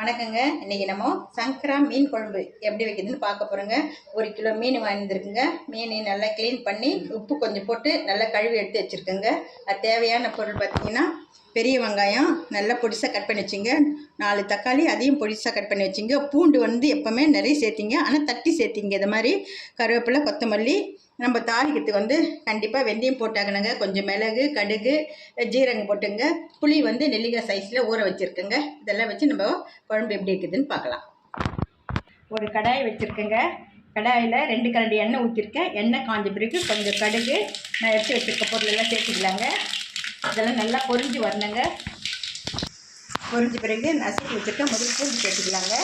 வணக்கங்க. இன்றைக்கி நம்ம சங்கரா மீன் குழம்பு எப்படி வைக்கிறதுன்னு பார்க்க போகிறோங்க. 1 கிலோ மீன் வாங்கியிருக்குங்க. மீன் நல்லா க்ளீன் பண்ணி உப்பு கொஞ்சம் போட்டு நல்லா கழுவி எடுத்து வச்சுருக்கேங்க. அது தேவையான பொருள் பார்த்திங்கன்னா, பெரிய வெங்காயம் நல்லா பொடிசாக கட் பண்ணி வச்சுங்க. 4 தக்காளி அதையும் பொடிசாக கட் பண்ணி வச்சுங்க. பூண்டு எப்போவுமே நிறைய சேர்த்திங்க, ஆனால் தட்டி சேர்த்திங்க. இது மாதிரி கருவேப்பிலை, கொத்தமல்லி, நம்ம தாளிக்கிறதுக்கு கண்டிப்பாக வெந்தயம் போட்டாக்கணுங்க. கொஞ்சம் மிளகு, கடுகு, ஜீரகம் போட்டுங்க. புளி நெல்லிக்காய் சைஸில் ஊற வச்சுருக்கேங்க. இதெல்லாம் வச்சு நம்ம குழம்பு எப்படி இருக்குதுன்னு பார்க்கலாம். ஒரு கடாய் வச்சுருக்கேங்க. கடாயில் 2 கரண்டி எண்ணெய் ஊற்றிருக்கேன். எண்ணெய் காஞ்ச பிறகு கொஞ்சம் கடுகு, நான் எடுத்து வச்சுருக்க பொருளெல்லாம் சேர்த்துக்கலாங்க. இதெல்லாம் நல்லா பொரிஞ்சு வரணுங்க. பொரிஞ்ச பிறகு நசுக்கி வச்சுருக்கேன். முதல் பூண்டு சேர்த்துக்கலாங்க.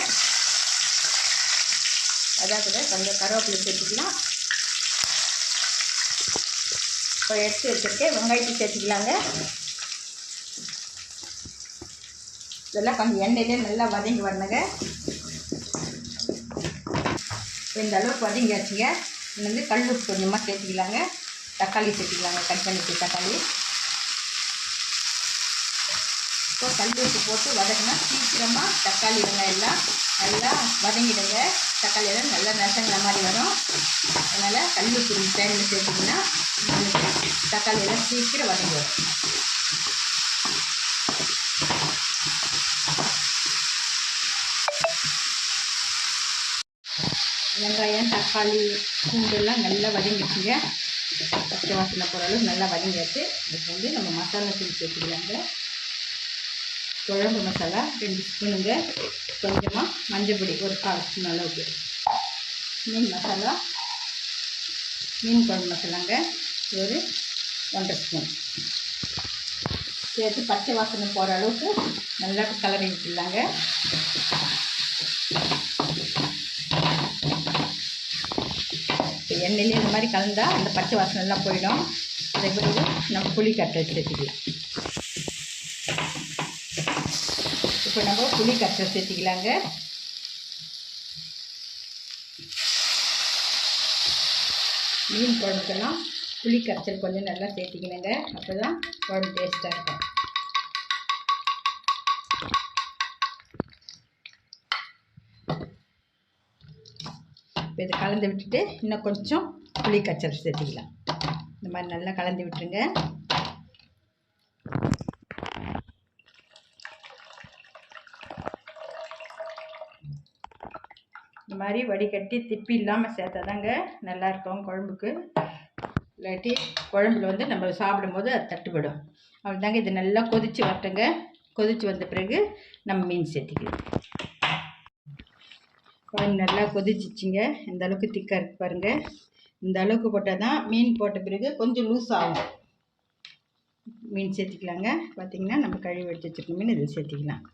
அதான் கூட கொஞ்சம் கருவேப்பிலை சேர்த்துக்கலாம். இப்போ எடுத்து வச்சுருக்கேன் வெங்காயத்தை சேர்த்துக்கலாங்க. இதெல்லாம் கொஞ்சம் எண்ணெயிலே நல்லா வதங்கி வரணுங்க. இந்த அளவுக்கு வதங்கியாச்சுங்க. இது கல் உப்பு கொஞ்சமாக சேர்த்துக்கலாங்க. தக்காளி சேர்த்துக்கலாங்க, கட் பண்ணிட்டு தக்காளி. இப்போ கல் உப்பு போட்டு வதக்கினா சீக்கிரமாக தக்காளி வெங்காயம் நல்லா வதங்கிடுங்க. தக்காளி எல்லாம் நல்லா நசங்கிற மாதிரி வரும். அதனால் கல் உப்பு டைமில் சேர்த்திங்கன்னா தக்காளி எல்லாம் சீக்கிரம் வதங்கி வரும். வெங்காயம், தக்காளி, பூண்டெல்லாம் நல்லா வதங்கிடுச்சுங்க. பச்சை வாசனை போகிற அளவுக்கு நல்லா வதங்கியாச்சு. இதுக்கு நம்ம மசாலா தூள் சேர்த்துக்கலாங்க. குழம்பு மசாலா 2 ஸ்பூனுங்க. கொஞ்சமாக மஞ்சள் பொடி ஒரு 1/4 ஸ்பூன் அளவுக்கு. மீன் மசாலா, மீன் குழம்பு மசாலாங்க ஒரு 1/2 ஸ்பூன் சேர்த்து பச்சை வாசனை போகிற அளவுக்கு நல்லா கலரி விட்டுலாங்க. இப்போ எண்ணெயிலே இந்த மாதிரி கலந்தால் அந்த பச்சை வாசனைலாம் போயிடும். அதே பிறகு நம்ம புளி கரைசல் சேர்த்துக்கலாம். இப்போ நம்ம புளி கரைசல் சேர்த்துக்கலாங்க. மீன் குழம்புக்கெல்லாம் புளி கரைசல் கொஞ்சம் நல்லா சேர்த்திக்கணுங்க. அப்போ தான் குழம்பு டேஸ்ட்டாக இருக்கும். இப்போ இதை கலந்து விட்டுட்டு இன்னும் கொஞ்சம் புளி கரைசல் சேர்த்திக்கலாம். இந்த மாதிரி நல்லா கலந்து விட்டுருங்க. இந்த மாதிரி வடிகட்டி திப்பி இல்லாமல் சேர்த்தா தாங்க நல்லாயிருக்கும் குழம்புக்கு. இல்லாட்டி குழம்புல நம்ம சாப்பிடும்போது அது தட்டுப்படும். அவ்வளோதாங்க. இது நல்லா கொதித்து வரட்டுங்க. கொதித்து வந்த பிறகு நம்ம மீன் சேர்த்திக்கலாம். குழம்பு நல்லா கொதிச்சிச்சிங்க. இந்த அளவுக்கு திக்காக இருக்குது பாருங்கள். இந்த அளவுக்கு போட்டால் தான் மீன் போட்ட பிறகு கொஞ்சம் லூஸ் ஆகும். மீன் சேர்த்திக்கலாங்க. பார்த்திங்கன்னா நம்ம கழுவி எடுத்து வச்சுருக்க மீன் இதில் சேர்த்திக்கலாம்.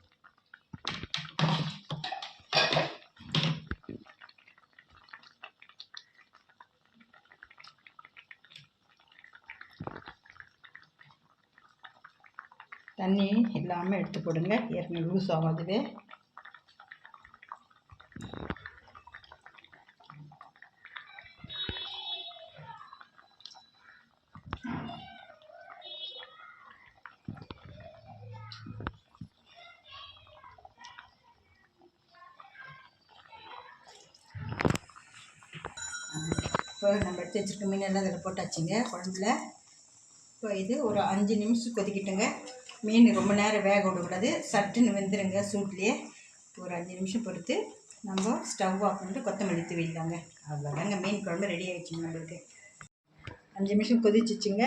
தண்ணி இல்லாமல் எடுத்து போடுங்க. ஏற்கனவே லூஸ் ஆகாதுவே. இப்போ நம்ம எடுத்து வச்சுருக்க மீனெல்லாம் அதில் போட்டாச்சுங்க குழம்புல. இப்போ இது ஒரு 5 நிமிஷம் கொதிக்கிட்டுங்க. மீன் ரொம்ப நேரம் வேக விடக்கூடாது. சட்டுன்னு வெந்துடுங்க சூட்லேயே. ஒரு 5 நிமிஷம் பொறுத்து நம்ம ஸ்டவ் ஆஃப் பண்ணிட்டு கொத்தமல்லி தூவிடலாங்க. அவ்வளோதாங்க, மீன் குழம்பு ரெடி ஆகிடுச்சுங்க நம்மளுக்கு. 5 நிமிஷம் கொதிச்சிச்சுங்க.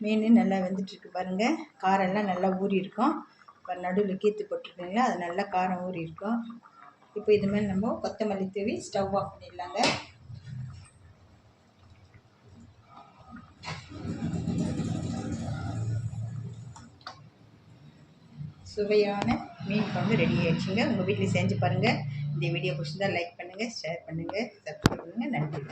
மீன் நல்லா வெந்துட்டுருக்கு பாருங்கள். காரெல்லாம் நல்லா ஊறி இருக்கும். இப்போ நடுவில் கீத்து போட்டிருக்குங்களா, அது நல்லா காரம் ஊறி இருக்கும். இப்போ இது மாதிரி நம்ம கொத்தமல்லி தூவி ஸ்டவ் ஆஃப் பண்ணிடலாங்க. சுவையான மீன் குழம்பு ரெடி ஆகிடுச்சுங்க. உங்கள் வீட்டில் செஞ்சு பாருங்கள். இந்த வீடியோ பிடிச்சிருந்தால் லைக் பண்ணுங்கள், ஷேர் பண்ணுங்கள், சப்ஸ்கிரைப் பண்ணுங்கள். நன்றி.